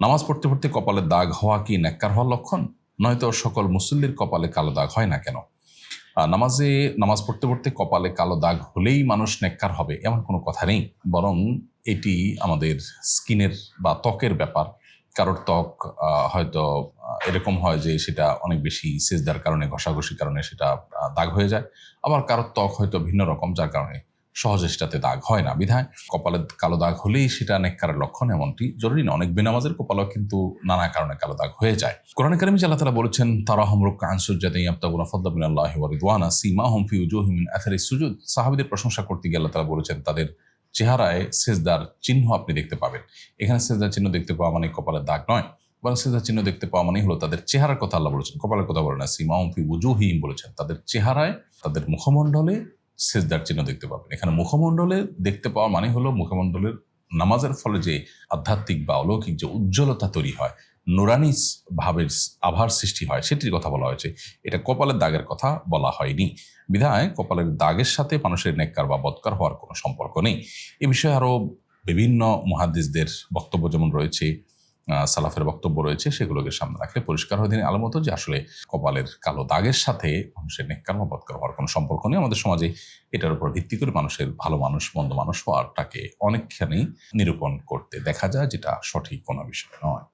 নামাজ পড়তে পড়তে কপালে দাগ হওয়া কি নেককার হওয়ার লক্ষণ? নয়তো সকল মুসল্লির কপালে কালো দাগ হয় না কেন? নামাজ পড়তে পড়তে কপালে কালো দাগ হলেই মানুষ নেককার হবে এমন কোনো কথা নেই, বরং এটি আমাদের স্কিনের বা ত্বকের ব্যাপার। কারোর ত্বক হয়তো এরকম হয় যে সেটা অনেক বেশি সেজদার কারণে, ঘষাঘষির কারণে সেটা দাগ হয়ে যায়। আবার কারোর ত্বক হয়তো ভিন্ন রকম, যার কারণে সহজে সেটাতে দাগ হয় না। বিধায় কপালে কালো দাগ হলেই সেটা নেককারের লক্ষণ এমনটি জরুরি না। অনেক বেনামাজের কপালেও কিন্তু নানা কারণে কালো দাগ হয়ে যায়। কোরআনে কারিমে আল্লাহ তাআলা বলেছেন, তারাহুম রুকআন সুজদান ইয়াবতাগুনা ফাদলাম মিনাল্লাহি ওয়া রিদওয়ানা সীমাহুম ফি উজুহিহিম মিন আথারিস সুজুদ। সাহাবীদের প্রশংসা করতে গিয়ে আল্লাহ তাআলা বলেছেন তাদের চেহারায় সেজদার চিহ্ন আপনি দেখতে পাবেন। এখানে সেজদার চিহ্ন দেখতে পাওয়া মানে কপালের দাগ নয়, বরং সেজদার চিহ্ন দেখতে পাওয়া মানে হলো তাদের চেহারার কথা আল্লাহ বলেছেন, কপালের কথা বলেন না। সীমাহুম ফি উজুহিহিম বলেছেন, তাদের চেহারায়, তাদের মুখমণ্ডলে সেজদার চিহ্ন দেখতে পাবেন। এখানে মুখমণ্ডলে দেখতে পাওয়া মানে হলো মুখমণ্ডলের নামাজের ফলে যে আধ্যাত্মিক বা অলৌকিক যে উজ্জ্বলতা তৈরি হয়, নুরানি ভাবের আভার সৃষ্টি হয়, সেটির কথা বলা হয়েছে। এটা কপালের দাগের কথা বলা হয়নি। বিধায় কপালের দাগের সাথে মানুষের নেককার বা বদকার হওয়ার কোনো সম্পর্ক নেই। এ বিষয়ে আরো বিভিন্ন মুহাদ্দিসদের বক্তব্য যেমন রয়েছে, সালাফের বক্তব্য রয়েছে, সেগুলোকে সামনে রাখলে পরিষ্কার হয়ে দিন আলো মতো যে আসলে কপালের কালো দাগের সাথে মানুষের নেককার বা বদকার হওয়ার কোনো সম্পর্ক নেই। আমাদের সমাজে এটার উপর ভিত্তি করে মানুষের ভালো মানুষ মন্দ মানুষ হওয়ারটাকে অনেকখানি নিরূপণ করতে দেখা যায়, যেটা সঠিক কোনো বিষয় নয়।